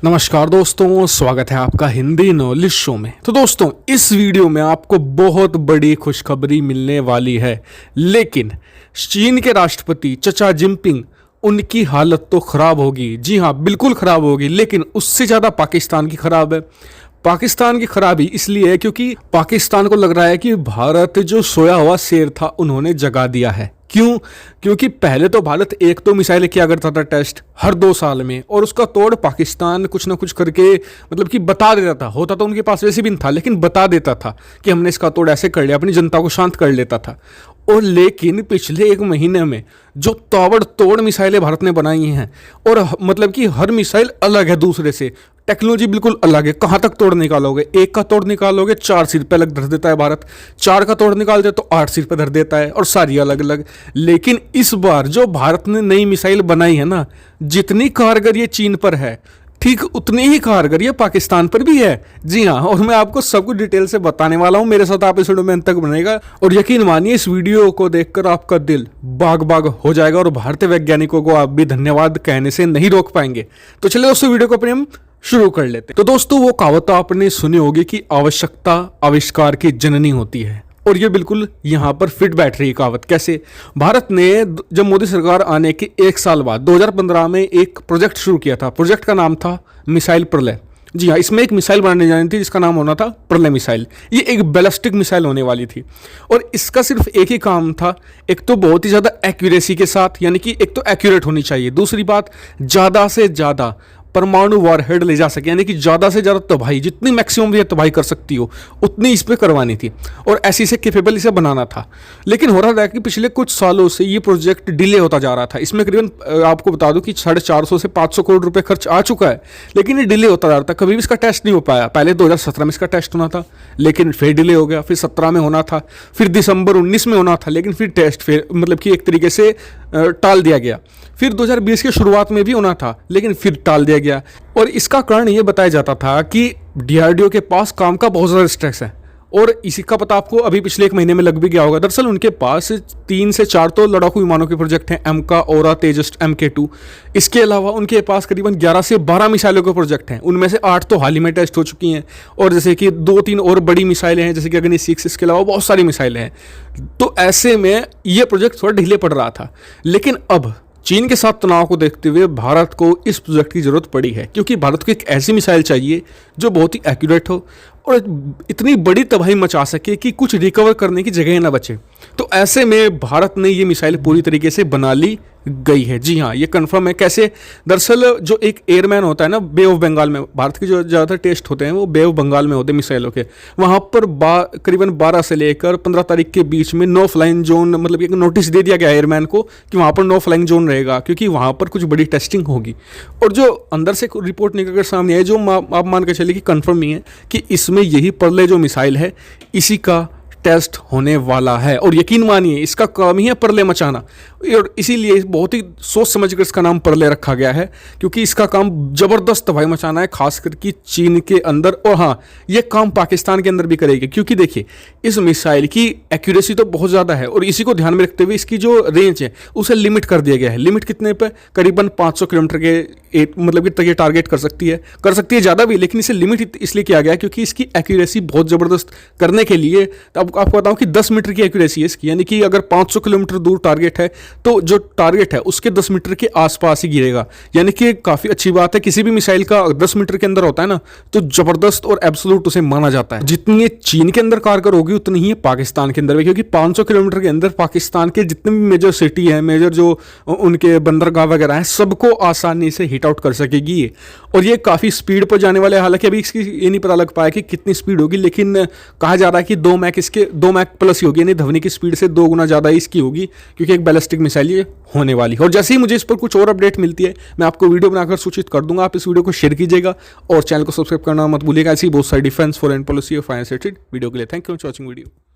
नमस्कार दोस्तों, स्वागत है आपका हिंदी नॉलेज शो में। तो दोस्तों, इस वीडियो में आपको बहुत बड़ी खुशखबरी मिलने वाली है। लेकिन चीन के राष्ट्रपति चाचा जिनपिंग, उनकी हालत तो खराब होगी। जी हाँ, बिल्कुल खराब होगी। लेकिन उससे ज़्यादा पाकिस्तान की खराब है। पाकिस्तान की खराबी इसलिए है क्योंकि पाकिस्तान को लग रहा है कि भारत जो सोया हुआ शेर था उन्होंने जगा दिया है। क्यों? क्योंकि पहले तो भारत एक तो मिसाइलें किया करता था टेस्ट हर 2 साल में, और उसका तोड़ पाकिस्तान कुछ ना कुछ करके मतलब कि बता देता था। होता तो उनके पास वैसे भी नहीं था, लेकिन बता देता था कि हमने इसका तोड़ ऐसे कर लिया, अपनी जनता को शांत कर लेता था। और लेकिन पिछले 1 महीने में जो ताबड़तोड़ मिसाइलें भारत ने बनाई हैं, और मतलब कि हर मिसाइल अलग है दूसरे से, टेक्नोलॉजी बिल्कुल अलग है। कहाँ तक तोड़ निकालोगे? एक का तोड़ निकालोगे 4 सिर पे अलग धर देता है भारत, 4 का तोड़ निकाल दे तो 8 सिर पे धर देता है, और सारी अलग अलग। लेकिन इस बार जो भारत ने नई मिसाइल बनाई है ना, जितनी कारगर ये चीन पर है, ठीक उतनी ही कारगर ये पाकिस्तान पर भी है। जी हाँ, और मैं आपको सब कुछ डिटेल से बताने वाला हूँ। मेरे साथ आप इस वीडियो में अंत तक बनेगा, और यकीन मानिए इस वीडियो को देखकर आपका दिल बाग बाग हो जाएगा, और भारतीय वैज्ञानिकों को आप भी धन्यवाद कहने से नहीं रोक पाएंगे। तो चलिए दोस्तों, वीडियो को अपने हम शुरू कर लेते। तो दोस्तों, वो कहावत आपने सुनी होगी कि आवश्यकता आविष्कार की जननी होती है, और ये बिल्कुल यहाँ पर फिट बैठ रही कहावत। कैसे? भारत ने जब मोदी सरकार आने के 1 साल बाद 2015 में एक प्रोजेक्ट शुरू किया था। प्रोजेक्ट का नाम था मिसाइल प्रलय। जी हाँ, इसमें एक मिसाइल बनाने जानी थी जिसका नाम होना था प्रलय मिसाइल। ये एक बैलिस्टिक मिसाइल होने वाली थी, और इसका सिर्फ एक ही काम था। एक तो बहुत ही ज़्यादा एक्यूरेसी के साथ, यानी कि एक तो एक्यूरेट होनी चाहिए, दूसरी बात ज़्यादा से ज़्यादा परमाणु वॉरहेड ले जा सके, यानी कि ज़्यादा से ज़्यादा तबाही, जितनी मैक्सिमम ये तबाही कर सकती हो उतनी इस पर करवानी थी, और ऐसी से कैपेबल इसे बनाना था। लेकिन हो रहा था कि पिछले कुछ सालों से ये प्रोजेक्ट डिले होता जा रहा था। इसमें करीबन आपको बता दूं कि 450 से 500 करोड़ रुपए खर्च आ चुका है, लेकिन ये डिले होता जा रहा था। कभी भी इसका टेस्ट नहीं हो पाया। पहले 2017 में इसका टेस्ट होना था, लेकिन फिर डिले हो गया। फिर 17 में होना था, फिर दिसंबर 19 में होना था, लेकिन फिर टेस्ट फिर मतलब कि एक तरीके से टाल दिया गया। फिर 2020 के शुरुआत में भी होना था, लेकिन फिर टाल दिया गया। और इसका कारण ये बताया जाता था कि डीआरडीओ के पास काम का बहुत ज़्यादा स्ट्रेस है, और इसी का पता आपको अभी पिछले 1 महीने में लग भी गया होगा। दरअसल उनके पास 3 से 4 तो लड़ाकू विमानों के प्रोजेक्ट हैं, एमका, ओरा, तेजस, MK2। इसके अलावा उनके पास करीबन 11 से 12 मिसाइलों के प्रोजेक्ट हैं। उनमें से 8 तो हाल ही में टेस्ट हो चुकी हैं, और जैसे कि 2-3 और बड़ी मिसाइलें हैं, जैसे कि अग्नि 6। इसके अलावा बहुत सारी मिसाइलें हैं। तो ऐसे में ये प्रोजेक्ट थोड़ा ढीले पड़ रहा था। लेकिन अब चीन के साथ तनाव को देखते हुए भारत को इस प्रोजेक्ट की जरूरत पड़ी है, क्योंकि भारत को एक ऐसी मिसाइल चाहिए जो बहुत ही एक्यूरेट हो और इतनी बड़ी तबाही मचा सके कि कुछ रिकवर करने की जगह ना बचे। तो ऐसे में भारत ने ये मिसाइल पूरी तरीके से बना ली गई है। जी हाँ, ये कंफर्म है। कैसे? दरअसल जो एक एयरमैन होता है ना, बे ऑफ बंगाल में, भारत के जो ज़्यादातर टेस्ट होते हैं वो बे ऑफ बंगाल में होते हैं मिसाइलों के। वहाँ पर करीबन 12 से लेकर 15 तारीख के बीच में नो फ्लाइंग जोन, मतलब एक नोटिस दे दिया गया एयरमैन को कि वहाँ पर नो फ्लाइंग जोन रहेगा, क्योंकि वहाँ पर कुछ बड़ी टेस्टिंग होगी। और जो अंदर से रिपोर्ट निकल कर सामने आई, जो आप मान के चलिए कि कन्फर्म ही है कि इसमें यही प्रलय जो मिसाइल है इसी का टेस्ट होने वाला है। और यकीन मानिए इसका काम ही है प्रलय मचाना, और इसीलिए बहुत ही सोच समझ कर इसका नाम प्रलय रखा गया है, क्योंकि इसका काम ज़बरदस्त तबाही मचाना है, खासकर कि चीन के अंदर। और हाँ, ये काम पाकिस्तान के अंदर भी करेगी, क्योंकि देखिए इस मिसाइल की एक्यूरेसी तो बहुत ज़्यादा है, और इसी को ध्यान में रखते हुए इसकी जो रेंज है उसे लिमिट कर दिया गया है। लिमिट कितने पे? करीबन 500 किलोमीटर के मतलब कि तक ये टारगेट कर सकती है ज़्यादा भी, लेकिन इसे लिमिट इसलिए किया गया क्योंकि इसकी एक्यूरेसी बहुत ज़बरदस्त करने के लिए। अब आपको बताऊं कि 10 मीटर की एक्यूरेसी है इसकी, यानी कि अगर 500 किलोमीटर दूर टारगेट है तो जो टारगेट है उसके 10 मीटर के आसपास ही गिरेगा, यानी कि काफ़ी अच्छी बात है। किसी भी मिसाइल का 10 मीटर के अंदर होता है ना, तो ज़बरदस्त और एब्सोल्यूट उसे माना जाता है। जितनी ये चीन के अंदर कारगर होगी उतनी ही पाकिस्तान के अंदर भी, क्योंकि 500 किलोमीटर के अंदर पाकिस्तान के जितने भी मेजर सिटी हैं, मेजर जो उनके बंदरगाह वगैरह हैं, सबको आसानी से हिट आउट कर सकेगी ये। और ये काफ़ी स्पीड पर जाने वाले, हालांकि अभी इसकी ये नहीं पता लग पाया कि कितनी स्पीड होगी, लेकिन कहा जा रहा है कि 2 मैक प्लस ही होगी, यानी ध्वनि की स्पीड से 2 गुना ज़्यादा इसकी होगी, क्योंकि एक बैलिस्टिक मिसाइल ये होने वाली है। और जैसे ही मुझे इस पर कुछ और अपडेट मिलती है मैं आपको वीडियो बनाकर सूचित कर दूंगा। आप इस वीडियो को शेयर कीजिएगा और चैनल को सब्सक्राइब करना मत भूलिएगा। ऐसी बहुत सारी डिफेंस, फॉरेन पॉलिसी और फाइनेंस रिलेटेड वीडियो के लिए thank you for watching video.